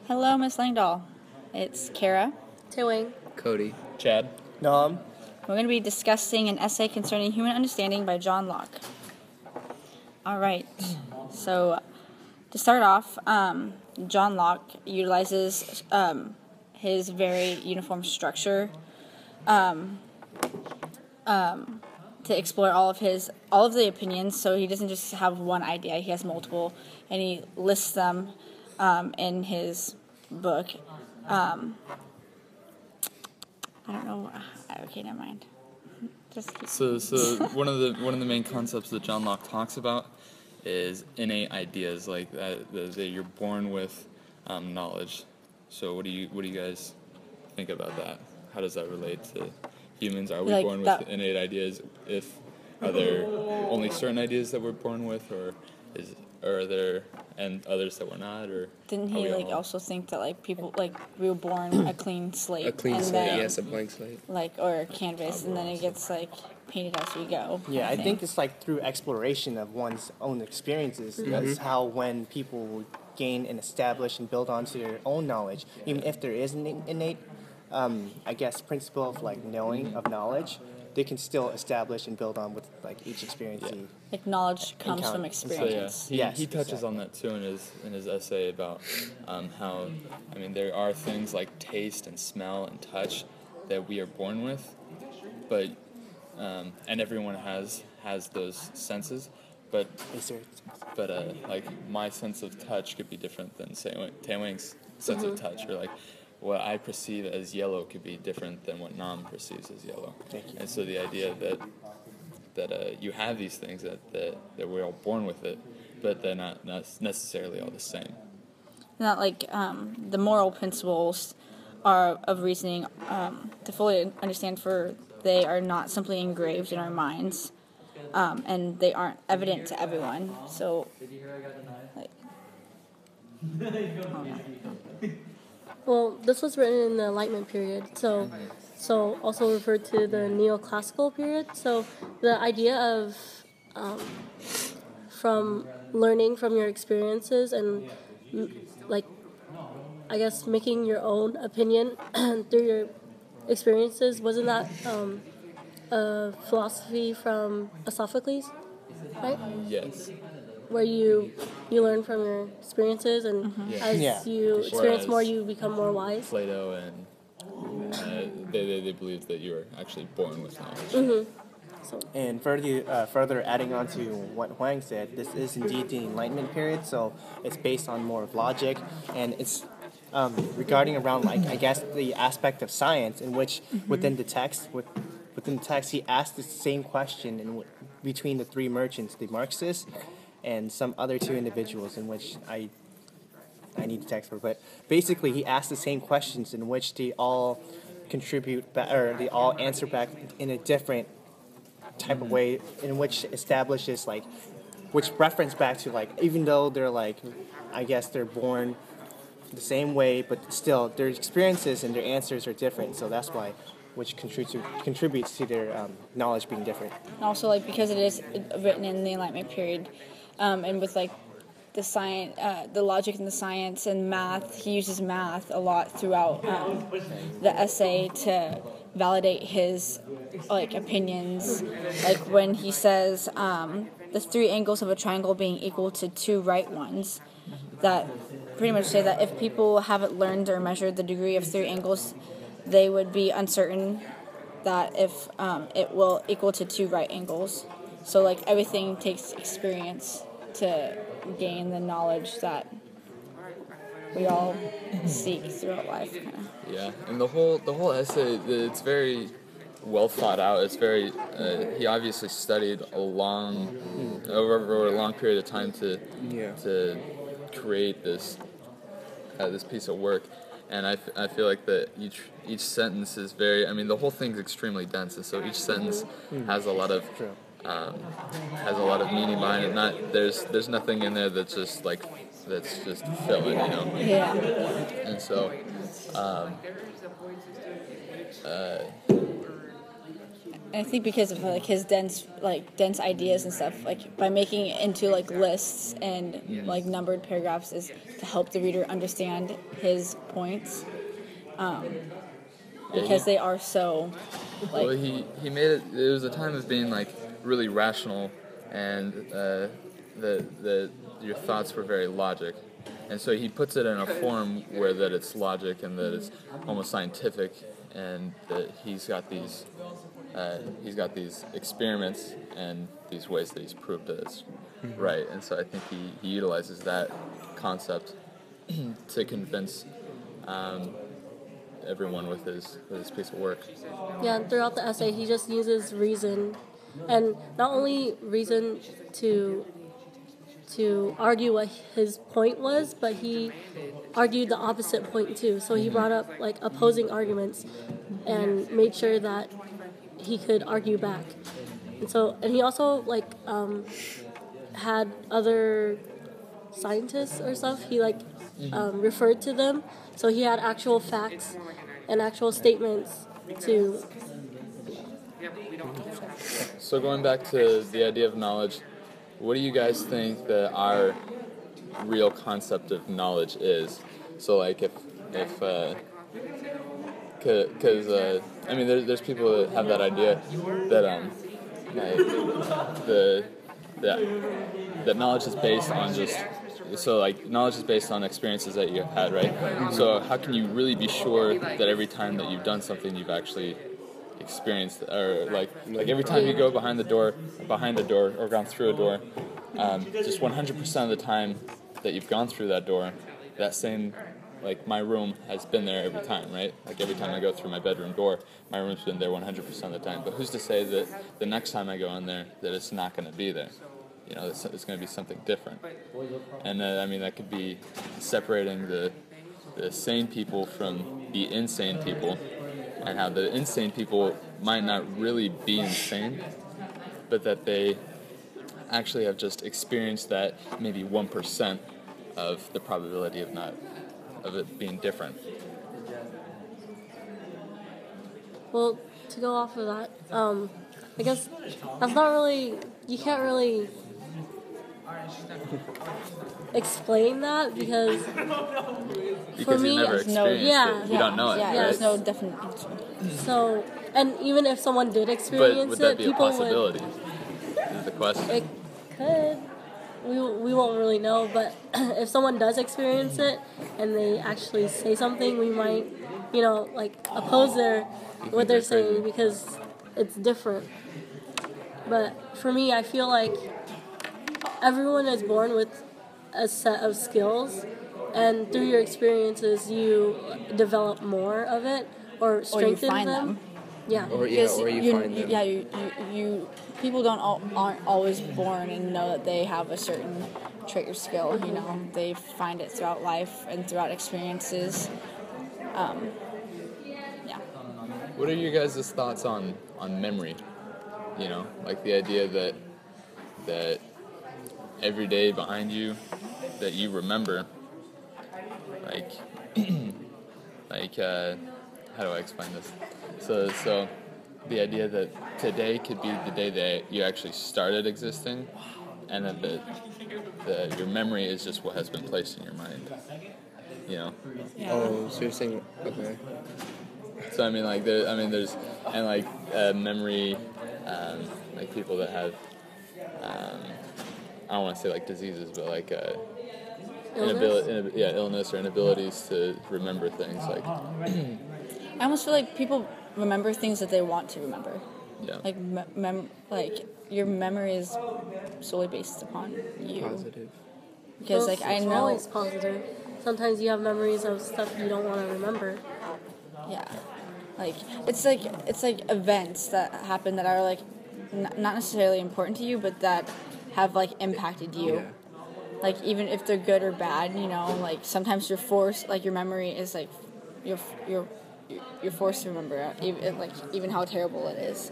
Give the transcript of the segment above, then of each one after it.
Hello, Miss Langdahl. It's Cara. The-Hoang. Cody. Chad. Nom. We're going to be discussing an essay concerning human understanding by John Locke. All right. So, to start off, John Locke utilizes his very uniform structure to explore all of the opinions. So he doesn't just have one idea; he has multiple, and he lists them in his book. I don't know. Okay, never mind. So one of the main concepts that John Locke talks about is innate ideas, like that you're born with knowledge. So what do you guys think about that? How does that relate to humans? Are we born with innate ideas? Are there only certain ideas that we're born with, or are there and others that we're not? Or didn't he also think that people we were born a clean slate? A clean slate, then, yes, a blank slate. Or a canvas, and then it gets painted as we go. Yeah, I think it's through exploration of one's own experiences. Mm-hmm. That's how when people gain and establish and build onto their own knowledge, even if there is an innate, principle of knowing of knowledge, they can still establish and build on with each experience. Yeah. Knowledge comes from experience. So he touches on that too in his essay about how there are things like taste and smell and touch that we are born with, but and everyone has those senses, but my sense of touch could be different than The-Hoang's sense of touch, or what I perceive as yellow could be different than what Nam perceives as yellow. Thank you. And so the idea that you have these things that we're all born with it, but they're not necessarily all the same. Not the moral principles are of reasoning to fully understand, for they are not simply engraved in our minds, and they aren't evident to everyone. So, Well, this was written in the Enlightenment period, so also referred to the neoclassical period. So the idea of from learning from your experiences and making your own opinion through your experiences, wasn't that a philosophy from Sophocles, right? Yes. Where you learn from your experiences, and as you experience more, you become more wise. Plato and they believe that you are actually born with knowledge. Mm-hmm. And further adding on to what Hoang said, this is indeed the Enlightenment period, so it's based on more of logic, and it's regarding around the aspect of science, in which within the text he asked the same question between the three merchants, the Marxists and some other two individuals, in which I need the text for, but basically he asked the same questions, in which they all they all answer back in a different type of way, in which establishes which reference back to even though they're they're born the same way, but still their experiences and their answers are different. So that's why, which contributes to their knowledge being different. And also, because it is written in the Enlightenment period, and with the science, the logic and the science and math, he uses math a lot throughout the essay to validate his opinions. When he says the three angles of a triangle being equal to two right ones, that pretty much say that if people haven't learned or measured the degree of three angles, they would be uncertain that if it will equal to two right angles. So everything takes experience to gain the knowledge that we all seek throughout life. Yeah, and the whole essay, it's very well thought out. It's very he obviously studied over a long period of time to create this piece of work. And I feel like that each sentence is very. The whole thing's extremely dense, and so each sentence has a lot of meaning behind it. There's nothing in there that's just filling, Yeah. And so I think because of like his dense ideas and stuff, like by making it into like lists and like numbered paragraphs is to help the reader understand his points, because they are so like. Well, he made it. There was a time of being like really rational, and the your thoughts were very logic, and so he puts it in a form where that it's logic and that it's almost scientific, and that he's got these experiments and these ways that he's proved that it's right, and so I think he utilizes that concept to convince everyone with his piece of work. Yeah, and throughout the essay, he just uses reason, and not only reason to argue what his point was, but he argued the opposite point too. So he brought up like opposing arguments and made sure that he could argue back. And he also like had other scientists or stuff. He like referred to them, so he had actual facts and actual statements to. So going back to the idea of knowledge, what do you guys think that our real concept of knowledge is? So like if because I mean there's people that have that idea that that knowledge is based on just. So, like, knowledge is based on experiences that you've had, right? So, how can you really be sure that every time that you've done something, you've actually experienced, or like every time you go behind the door, or gone through a door, just 100% of the time that you've gone through that door, that same, like, my room has been there every time, right? Like, every time I go through my bedroom door, my room's been there 100% of the time. But who's to say that the next time I go in there, that it's not going to be there? You know, it's going to be something different. And I mean, that could be separating the sane people from the insane people, and how the insane people might not really be insane, but that they actually have just experienced that maybe 1% of the probability of it being different. Well, to go off of that, I guess that's not really, you can't really explain that because for me, you never experienced it. You don't know it, Yeah, right? there's no definite answer. So, and even if someone did experience But would that be a people possibility? Is the question. It could. We won't really know, but if someone does experience it and they actually say something, we might, like oppose what they're saying because it's different. But for me, I feel like everyone is born with a set of skills, and through your experiences, you develop more of it or strengthen them. Yeah. Or you find them. Yeah, you people aren't always born and know that they have a certain trait or skill. You know, they find it throughout life and throughout experiences. Yeah. What are your guys' thoughts on memory? You know, like the idea that every day behind you that you remember, like how do I explain this? So the idea that today could be the day that you actually started existing, and that your memory is just what has been placed in your mind. You know. Yeah. Oh, so you're saying okay. So I mean, like there's memory, like people that have, I don't want to say like diseases, but like illness or inabilities to remember things. Like I almost feel like people remember things that they want to remember. yeah, Like your memory is solely based upon you. Positive. Because It's always positive. Sometimes you have memories of stuff you don't want to remember. Yeah, like it's like events that happen that are like not necessarily important to you, but that have like impacted you. Yeah. Like even if they're good or bad, like sometimes you're forced, like your memory is like you're forced to remember even how terrible it is.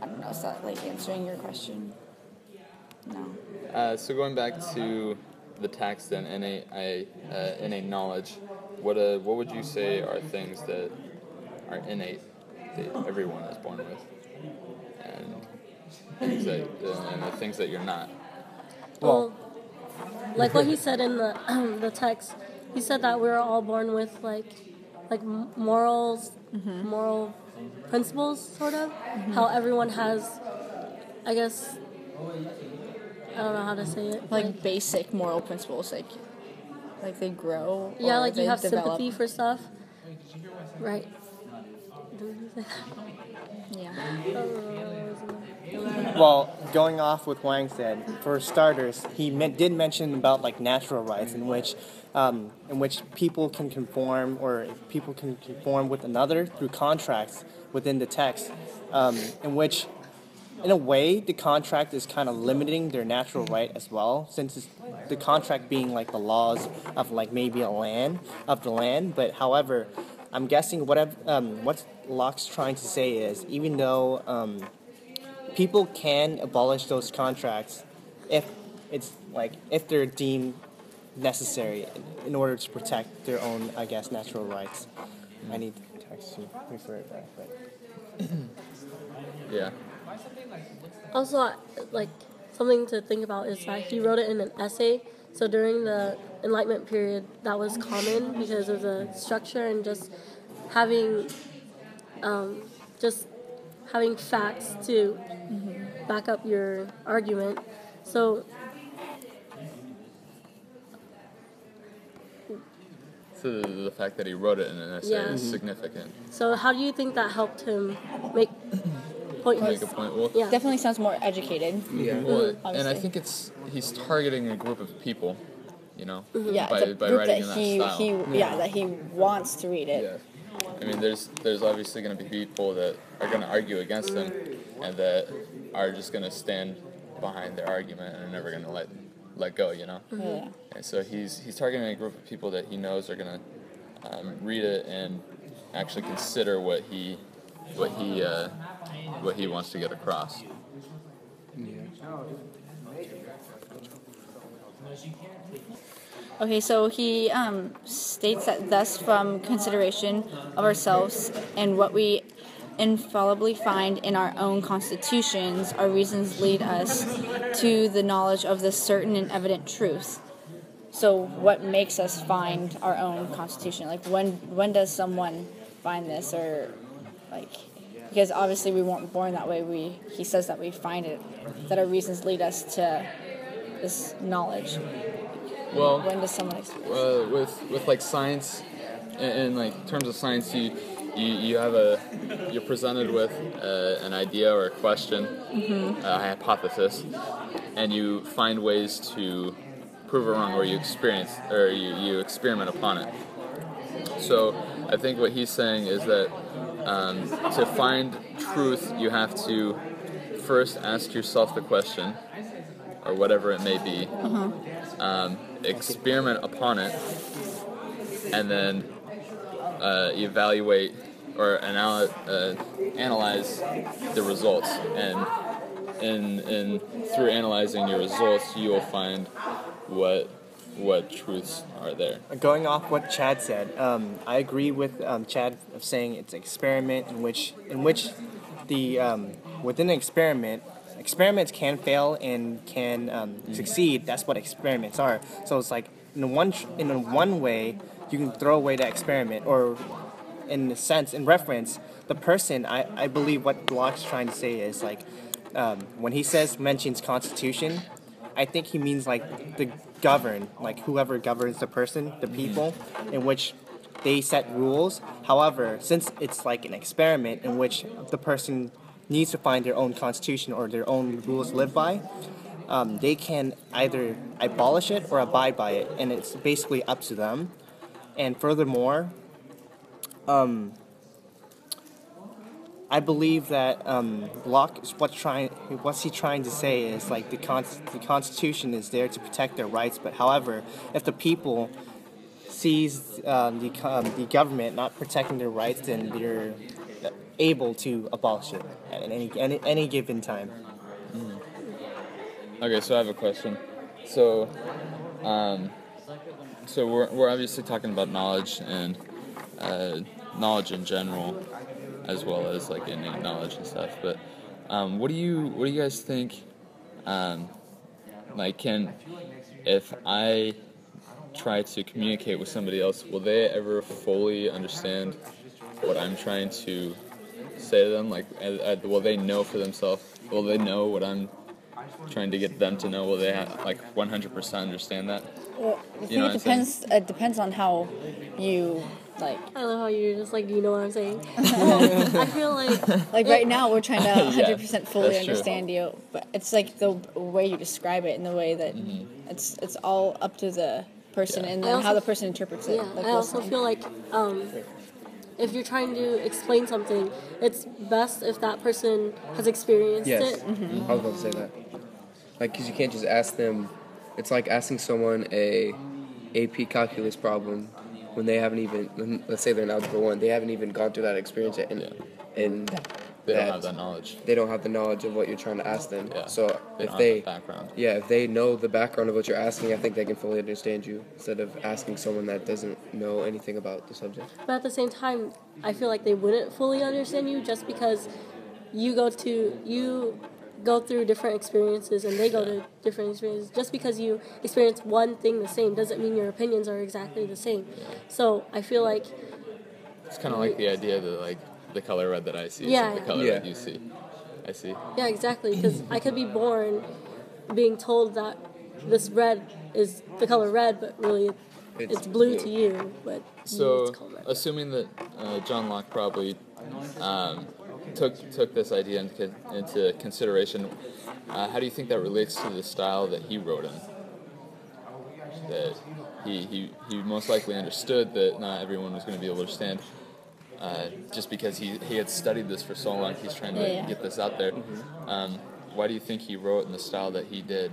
I don't know. Is that like answering your question? No. So going back to the text and innate knowledge, what would you say are things that are innate that everyone is born with, and the things that you're not. Well, like what he said in the the text, he said that we're all born with like morals, moral principles, sort of. How everyone has, I guess, I don't know how to say it. Like basic moral principles, like they grow. Yeah, or like you they have develop. sympathy for stuff, right? Yeah. Well, going off with Wang said, for starters, he did mention about like natural rights in which people can conform or people can conform with another through contracts within the text, in which, in a way, the contract is kind of limiting their natural right as well, since it's the contract being like the laws of like maybe the land. But however, I'm guessing what Locke's trying to say is, even though people can abolish those contracts if they're deemed necessary in order to protect their own, I guess, natural rights. I need to text you refer it back, but Yeah. Also, like something to think about is that he wrote it in an essay. So during the Enlightenment period, that was common because of the structure and just having facts to back up your argument. So The fact that he wrote it in an essay Yeah. is significant. So how do you think that helped him make Make a point. Well, Yeah. Definitely sounds more educated. Yeah. well, and I Obviously. think he's targeting a group of people, Yeah, by, it's a by group writing that in that style. that he wants to read it. Yeah. I mean, there's obviously going to be people that are going to argue against him, and that are just going to stand behind their argument and are never going to let go. Yeah. And so he's targeting a group of people that he knows are going to read it and actually consider what he wants to get across. Okay, so he states that thus from consideration of ourselves and what we infallibly find in our own constitutions, our reasons lead us to the knowledge of this certain and evident truth. So what makes us find our own constitution? Like when does someone find this, or like, because obviously we weren't born that way. He says that we find it, that our reasons lead us to this knowledge. Well, When does someone experience with like science, in like terms of science, you're presented with an idea or a question, a hypothesis, and you find ways to prove it wrong, or you experiment upon it. So I think what he's saying is that to find truth, you have to first ask yourself the question, or whatever it may be, experiment upon it, and then evaluate or analyze the results. And in through analyzing your results, you will find what truths are there. going off what Chad said, I agree with Chad of saying it's an experiment in which the within an experiments can fail and can succeed. That's what experiments are. So it's like in one way you can throw away that experiment, or in a sense, in reference, the person. I believe what Locke's trying to say is like when he mentions constitution, I think he means like the govern, like whoever governs the person, the people, in which they set rules. However, since it's like an experiment in which the person needs to find their own constitution or their own rules to live by, they can either abolish it or abide by it, and it's basically up to them. And furthermore, I believe that Locke is what's he trying to say is like the Constitution is there to protect their rights, but however, if the people sees the government not protecting their rights, then they're able to abolish it at any given time. Okay, so I have a question. So we're obviously talking about knowledge and knowledge in general. as well as like innate knowledge and stuff. But what do you guys think? If I try to communicate with somebody else, will they ever fully understand what I'm trying to say to them? Like, will they know for themselves? Will they know what I'm trying to get them to know? Will they 100% understand that? Well, I think it depends. It depends on how you like. I love how you're just like, you know what I'm saying. I feel like Right now we're trying to 100% fully that's true. understand you, but it's like the way you describe it and the way that it's all up to the person and then how the person interprets it. Yeah, Like I also feel like if you're trying to explain something, it's best if that person has experienced Yes, it. I was about to say that. Like, because you can't just ask them. It's like asking someone a AP calculus problem when they haven't even, let's say they're in Algebra 1, they haven't even gone through that experience yet, and They don't have that knowledge. They don't have the knowledge of what you're trying to ask them. Yeah. So They if don't they, have the background. if they know the background of what you're asking, I think they can fully understand you instead of asking someone that doesn't know anything about the subject. But at the same time, I feel like they wouldn't fully understand you just because you go through different experiences and they go to different experiences. Just because you experience one thing the same doesn't mean your opinions are exactly the same. So I feel like It's kind of like the idea that like the color red that I see Yeah. is the color Yeah. red you see. I see. yeah, exactly. Because I could be born being told that this red is the color red, but really it's blue to you. But So, it's called red. assuming that John Locke probably took this idea into consideration, how do you think that relates to the style that he wrote in? That he most likely understood that not everyone was going to be able to understand, just because he had studied this for so long. He's trying to get this out there. Why do you think he wrote in the style that he did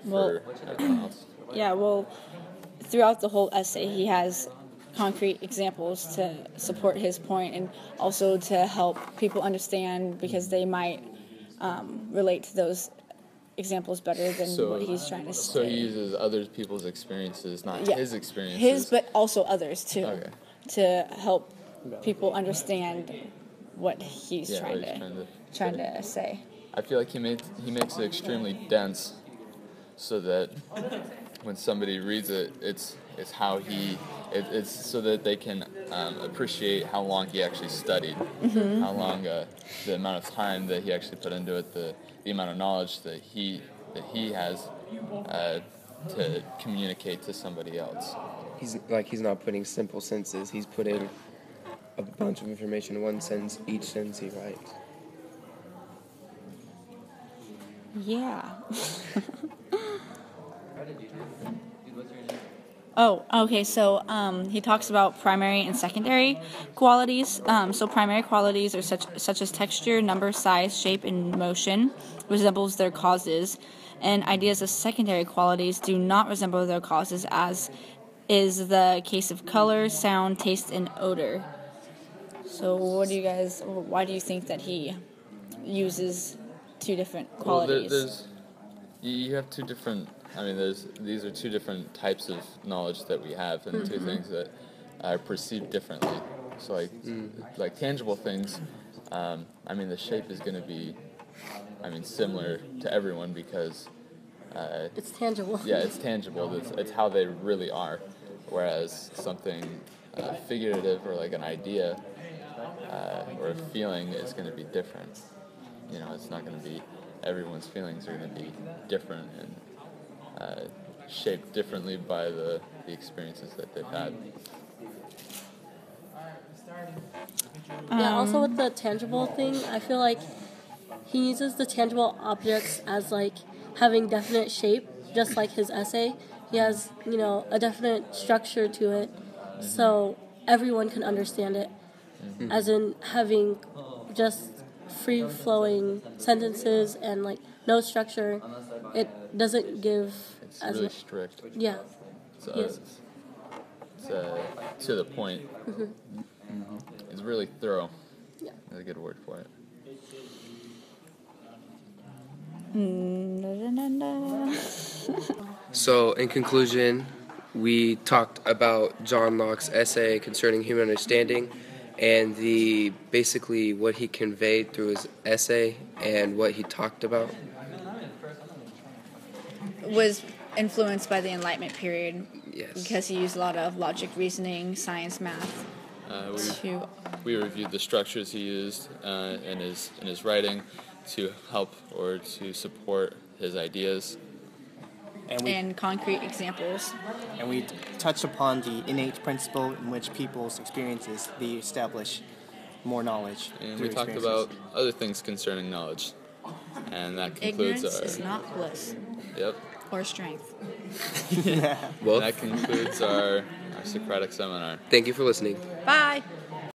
for everyone else? Yeah, well, throughout the whole essay, he has concrete examples to support his point and also to help people understand because they might relate to those examples better than what he's trying to say. So he uses other people's experiences, not his experiences. His, but also others too, Okay. to help people understand what he's Yeah, trying what he's to trying to say. I feel like he makes it extremely dense, so that when somebody reads it, it's how it's so that they can appreciate how long he actually studied, how long the amount of time that he actually put into it, the amount of knowledge that he has to communicate to somebody else. He's not putting simple sentences. He's putting a bunch of information in one sentence. Each sentence he writes. Yeah. Oh, okay. So he talks about primary and secondary qualities. So primary qualities are such as texture, number, size, shape, and motion resembles their causes, and ideas of secondary qualities do not resemble their causes, as is the case of color, sound, taste, and odor. So why do you think that he uses two different qualities? Well, you have two different. I mean, these are two different types of knowledge that we have, and two things that are perceived differently. So, like tangible things. I mean, the shape is going to be, similar to everyone because It's tangible. Yeah, it's tangible. It's how they really are. Whereas something figurative or like an idea or a feeling is going to be different. You know, it's not going to be. Everyone's feelings are going to be different and shaped differently by the experiences that they've had. Yeah, also with the tangible thing, I feel like he uses the tangible objects as like having definite shape, just like his essay. He has, a definite structure to it, so everyone can understand it, as in having just free-flowing sentences and like no structure. It doesn't give It's as really much. strict. Yeah. So Yes. it's to the point. It's really thorough. Yeah. That's a good word for it. So, in conclusion, we talked about John Locke's essay concerning human understanding and the basically what he conveyed through his essay and what he talked about was influenced by the Enlightenment period. Yes. Because he used a lot of logic, reasoning, science, math. We reviewed the structures he used in his writing to help or to support his ideas. And concrete examples. And we touched upon the innate principle in which people's experiences, they establish more knowledge. And through we talked experiences. about other things concerning knowledge. And that concludes Ignorance our... is not bliss. Yep. Or strength. Well, that concludes our Socratic seminar. thank you for listening. Bye.